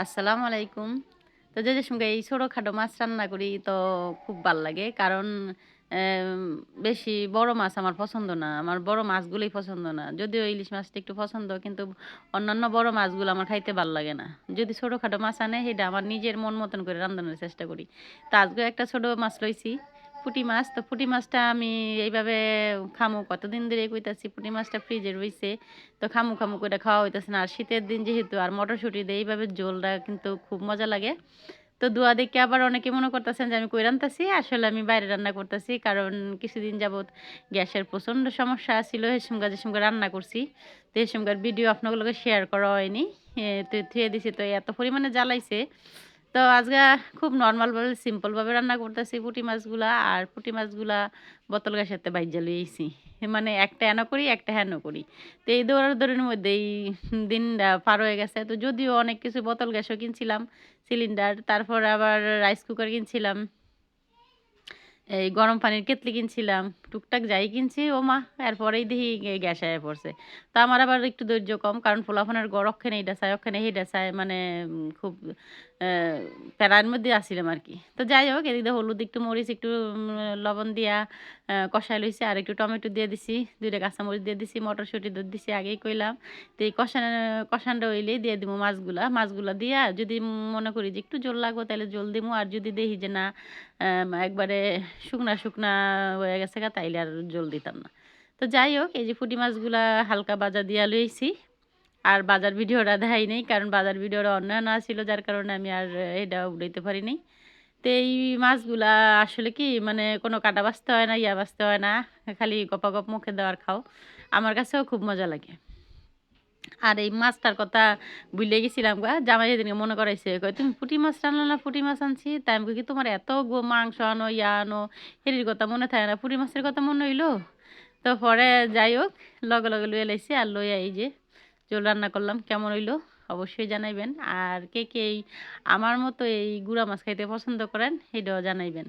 আসসালামু আলাইকুম। তো যে সঙ্গে এই ছোটখাটো মাছ রান্না করি তো খুব ভাল লাগে। কারণ এম বেশি বড় মাছ আমার পছন্দ না। আমার বড় মাছগুলোই পছন্দ না। যদিও ইলিশ মাছটা একটু পছন্দ কিন্তু অন্যান্য বড় মাছগুলো আমার খাইতে ভাল লাগে না। যদি ছোটখাটো মাছ আনে সেটা আমার নিজের মন মতন করে রান্ধানোর চেষ্টা করি। তো আজকেও একটা ছোট মাছ লইছি। পুঁটি মাছ। তো পুঁটি মাছটা আমি এইভাবে খামু কতদিন ধরে কইতাছি পুঁটি মাছটা ফ্রিজে রইছে। তো খামু, খামু কইরা খাওয়া হইতেছে না। আর শীতের দিন যেহেতু আর মটরশুঁটি দিয়ে এইভাবে ঝোলটা কিন্তু খুব মজা লাগে। তো দোয়া দেখে আবার অনেকে মনে করতেছেন যে আমি কই রানতাছি। আসলে আমি বাইরে রান্না করতেছি। কারণ কিছুদিন যাবৎ গ্যাসের প্রচণ্ড সমস্যা ছিল। যে সময় রান্না করছি। তো এই সময়কার ভিডিও আপনাদের লগে শেয়ার করা হয়নি। তো থুয়ে দিছি তো এত পরিমাণে জ্বালাইছে। তো আজকে খুব নরমালভাবে সিম্পলভাবে রান্না করতেছি পুঁটি মাছগুলা। আর পুঁটি মাছগুলা বোতল গ্যাসেতে বাইজ্যা লই আইছি। মানে একটা এনো করি, একটা হেনো করি। তো এই দৌড়াদৌড়ির মধ্যেই দিনটা পার হয়ে গেছে। তো যদিও অনেক কিছু বোতল গ্যাসও কিনছিলাম, সিলিন্ডার, তারপর আবার রাইস কুকার কিনছিলাম। এই গরম পানির কেতলি কিনছিলাম। টুকটাক যাই কিনছি ওমা! এরপরেই দেখি গ্যাস আইয়া পড়ছে। তো আমার আবার একটু ধৈর্য কম। কারণ পোলাপানের অক্ষণে এইডা চায়, অক্ষণে সেইডা চায়। মানে খুব অ্যা প্যারার মধ্যে আছিলাম আরকি। তো যাই হোক এদিক দিয়ে হলুদ, একটু মরিচ, একটু লবণ দিয়া কষায় লইছি। আর একটু টমেটো দিয়ে দিছি। ২ টা কাঁচামরিচ দিয়ে দিছি, মটরশুঁটি দুধ দিছি আগেই কইলাম। তো এই কষানটা হইলেই দিয়ে দিমু মাছগুলা। মাছগুলা দিয়া যদি মনে করি যে একটু ঝোল লাগবো তাইলে ঝোল দিমু। আর যদি দেখি যে না একবারে শুকনা, শুকনা হয়ে গেছে গা তাইলে আর ঝোল দিতাম না। তো যাই হোক এই যে পুঁটি মাছগুলা হালকা ভাজা দিয়া লইছি। আর ভাজার ভিডিওটা দেখাই নাই। কারণ ভাজার ভিডিওটা অন্যান্য ছিল যার কারণে আমি আর এটা উঠাইতে পারি নাই। তো এই মাছগুলা আসলে কি মানে কোনো কাটা বাছতে হয় না, ইয়া বাছতে হয় না। খালি গপাগপ মুখে দেওয়ার খাও। আমার কাছেও খুব মজা লাগে। আর এই মাছটার কথা ভুইলে গেছিলাম গা। জামাই সেদিনকে মনে করাইছে। কয়, "তুমি পুঁটি মাছ রান্না না? পুঁটি মাছ আনছি।" তাই আমি কই কি, "তোমার এত মাংস আনো, ইয়া আনো, হেরির কথা মনে থাকে না। পুঁটি মাছের কথা মনে হইলো?" তো পরে যাই হোক লগে, লগে লইয়া লাইছি। আর লইয়া এই যে ঝোল রান্না করলাম। কেমন হইলো? অবশ্যই জানাইবেন। আর কে, কে এই আমার মতো এই গুড়া মাছ খাইতে পছন্দ করেন, সেইটাও জানাইবেন।